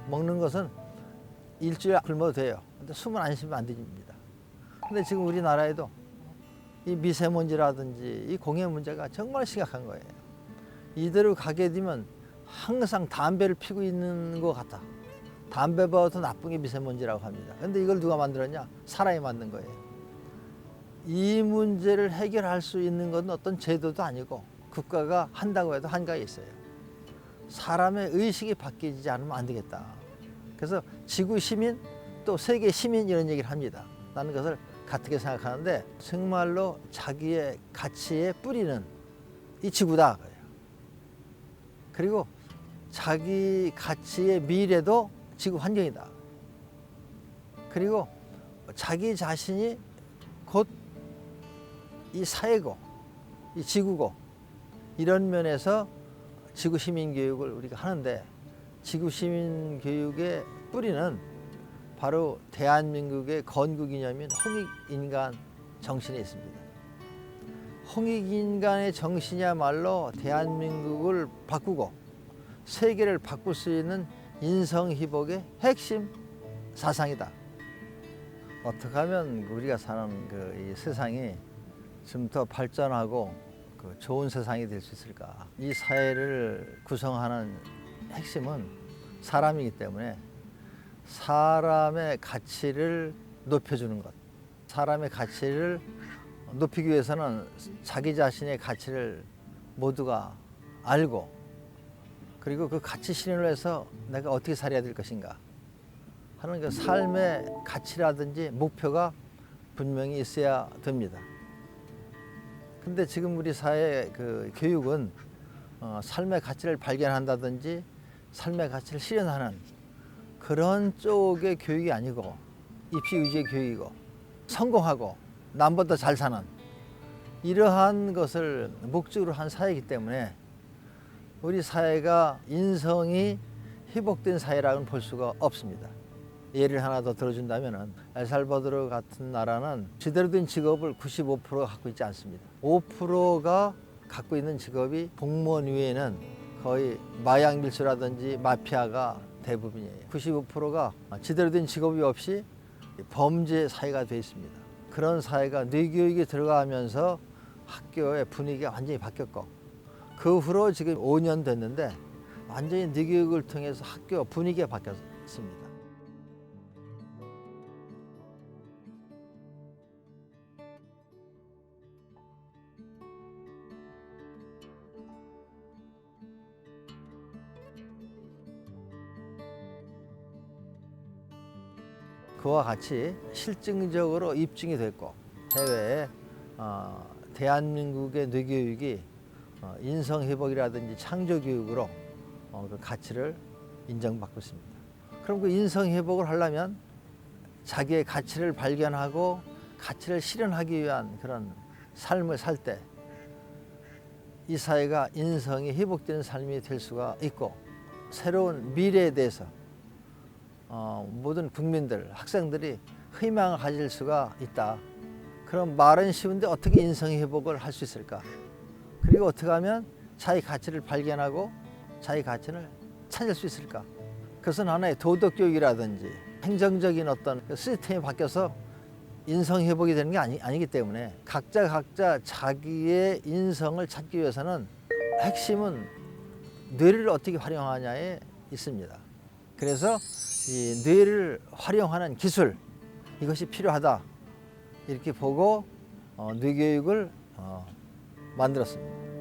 먹는 것은 일주일 굶어도 돼요. 근데 숨을 안 쉬면 안 됩니다. 근데 지금 우리나라에도 이 미세먼지라든지 이 공해 문제가 정말 심각한 거예요. 이대로 가게 되면 항상 담배를 피우고 있는 것 같아. 담배보다 더 나쁜 게 미세먼지라고 합니다. 근데 이걸 누가 만들었냐? 사람이 만든 거예요. 이 문제를 해결할 수 있는 건 어떤 제도도 아니고 국가가 한다고 해도 한계가 있어요. 사람의 의식이 바뀌지 않으면 안 되겠다. 그래서 지구 시민 또 세계 시민 이런 얘기를 합니다. 나는 그것을 같게 생각하는데 정말로 자기의 가치의 뿌리는 이 지구다. 그리고 자기 가치의 미래도 지구 환경이다. 그리고 자기 자신이 곧 이 사회고 이 지구고 이런 면에서 지구 시민 교육을 우리가 하는데 지구 시민 교육의 뿌리는 바로 대한민국의 건국이념인 홍익인간 정신에 있습니다. 홍익인간의 정신이야말로 대한민국을 바꾸고 세계를 바꿀 수 있는 인성희복의 핵심 사상이다. 어떻게 하면 우리가 사는 이 세상이 좀 더 발전하고 좋은 세상이 될 수 있을까? 이 사회를 구성하는 핵심은 사람이기 때문에 사람의 가치를 높여주는 것. 사람의 가치를 높이기 위해서는 자기 자신의 가치를 모두가 알고 그리고 그 가치 실현을 해서 내가 어떻게 살아야 될 것인가 하는 그 삶의 가치라든지 목표가 분명히 있어야 됩니다. 근데 지금 우리 사회 교육은 삶의 가치를 발견한다든지 삶의 가치를 실현하는 그런 쪽의 교육이 아니고 입시 위주의 교육이고 성공하고 남보다 잘 사는 이러한 것을 목적으로 한 사회이기 때문에 우리 사회가 인성이 회복된 사회라고는 볼 수가 없습니다. 예를 하나 더 들어준다면 엘살바도르 같은 나라는 제대로 된 직업을 95%가 갖고 있지 않습니다. 5%가 갖고 있는 직업이 공무원 외에는 거의 마약 밀수라든지 마피아가 대부분이에요. 95%가 제대로 된 직업이 없이 범죄 사회가 되어 있습니다. 그런 사회가 뇌교육이 들어가면서 학교의 분위기가 완전히 바뀌었고 그 후로 지금 5년 됐는데 완전히 뇌교육을 통해서 학교 분위기가 바뀌었습니다. 그와 같이 실증적으로 입증이 됐고 해외에 대한민국의 뇌교육이 인성회복이라든지 창조교육으로 그 가치를 인정받고 있습니다. 그럼 그 인성회복을 하려면 자기의 가치를 발견하고 가치를 실현하기 위한 그런 삶을 살 때 이 사회가 인성이 회복되는 삶이 될 수가 있고 새로운 미래에 대해서 모든 국민들, 학생들이 희망을 가질 수가 있다. 그럼 말은 쉬운데 어떻게 인성의 회복을 할 수 있을까? 그리고 어떻게 하면 자기 가치를 발견하고 자기 가치를 찾을 수 있을까? 그것은 하나의 도덕교육이라든지 행정적인 어떤 시스템이 바뀌어서 인성회복이 되는 게 아니기 때문에 각자 자기의 인성을 찾기 위해서는 핵심은 뇌를 어떻게 활용하냐에 있습니다. 그래서 이 뇌를 활용하는 기술 이것이 필요하다 이렇게 보고 뇌교육을 만들었습니다.